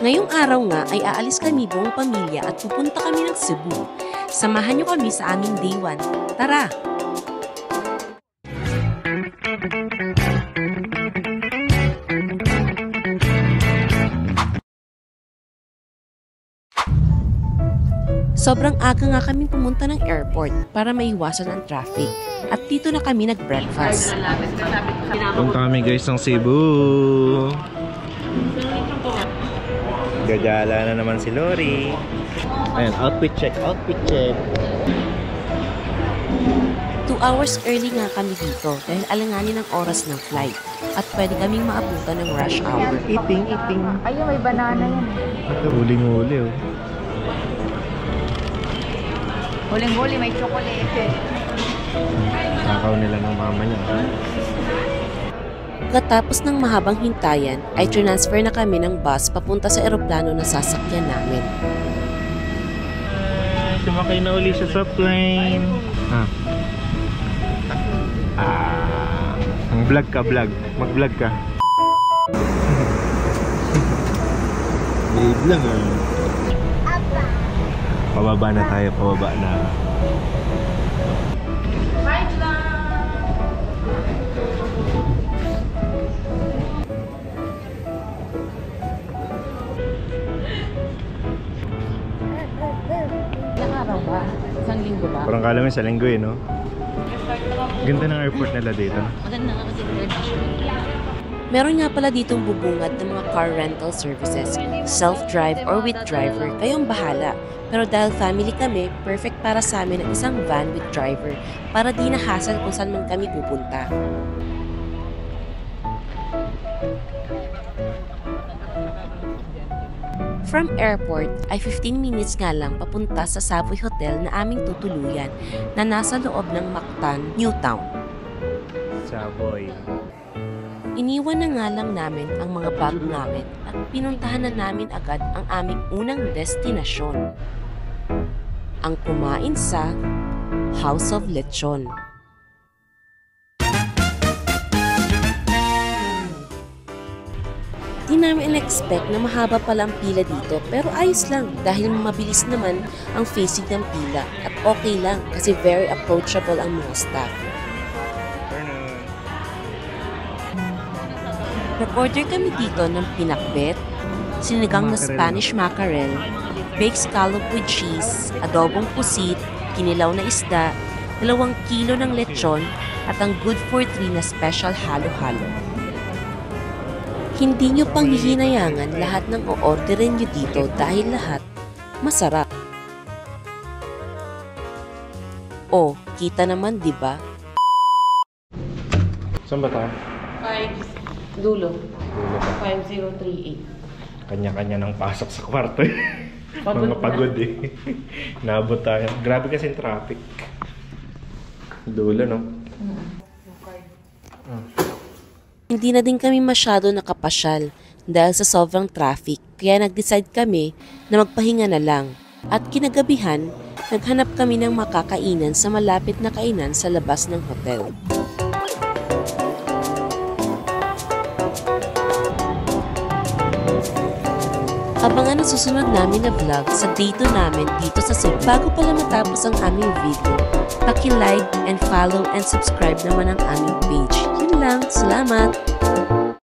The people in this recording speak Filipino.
Ngayong araw nga ay aalis kami buong pamilya at pupunta kami ng Cebu. Samahan niyo kami sa aming day 1. Tara! Sobrang aga nga kami pumunta ng airport para maiwasan ang traffic. At dito na kami nag-breakfast. Punta kami guys ng Cebu. Gagala na naman si Lori. Ayan, outfit check, outfit check. 2 hours early nga kami dito dahil alanganin ang oras ng flight. At pwede kaming maabutan ng rush hour. Eating. Ayun, may banana yan. Huling-huli oh. Huling-huli, may chocolate. Nakaw nila ng mama niya. Pagkatapos ng mahabang hintayan, ay transfer na kami ng bus papunta sa eroplano na sasakyan namin. Sumakay na uli siya sa plane. Vlog ka, vlog. Mag-vlog ka. Babe lang ah. Pababa na tayo, pababa na. Ilang araw ba? Isang linggo ba? Parang kala mo sa linggo eh, no? Ganda ng airport nila dito. Maganda nga kasi meron nga pala ditong bubungad ng mga car rental services, self-drive or with driver, kayong bahala. Pero dahil family kami, perfect para sa amin ang isang van with driver para di na-hassle kung saan man kami pupunta. From airport ay 15 minutes nga lang papunta sa Savoy Hotel na aming tutuluyan na nasa loob ng Mactan, Newtown. Savoy. Iniwan na nga lang namin ang mga bag namin at pinuntahan na namin agad ang aming unang destinasyon. Ang kumain sa House of Lechon. Di namin in-expect na mahaba pala ang pila dito pero ayos lang dahil mabilis naman ang facing ng pila at okay lang kasi very approachable ang mga staff. Nag-order kami dito ng pinakbet, sinigang na Spanish mackerel, baked scallop with cheese, adobong pusit, kinilaw na isda, 2 kilo ng lechon, at ang good for 3 na special halo-halo. Hindi nyo pang hihinayangan lahat ng o-orderin nyo dito dahil lahat masarap. Oh, kita naman, di ba? Saan ba tayo? 5 dulo. 5038. Kanya-kanya ng pasok sa kwarto eh. Mga pagod eh. Naabot tayo. Grabe kasi yung traffic. Dulo, no? Hindi na din kami masyado nakapasyal dahil sa sobrang traffic. Kaya nag-decide kami na magpahinga na lang. At kinagabihan, naghanap kami ng makakainan sa malapit na kainan sa labas ng hotel. Abangan ang susunod namin na vlog sa day 2 namin dito sa Cebu. Bago pala matapos ang aming video, paki-like and follow and subscribe naman ang aming page. Yun lang, salamat!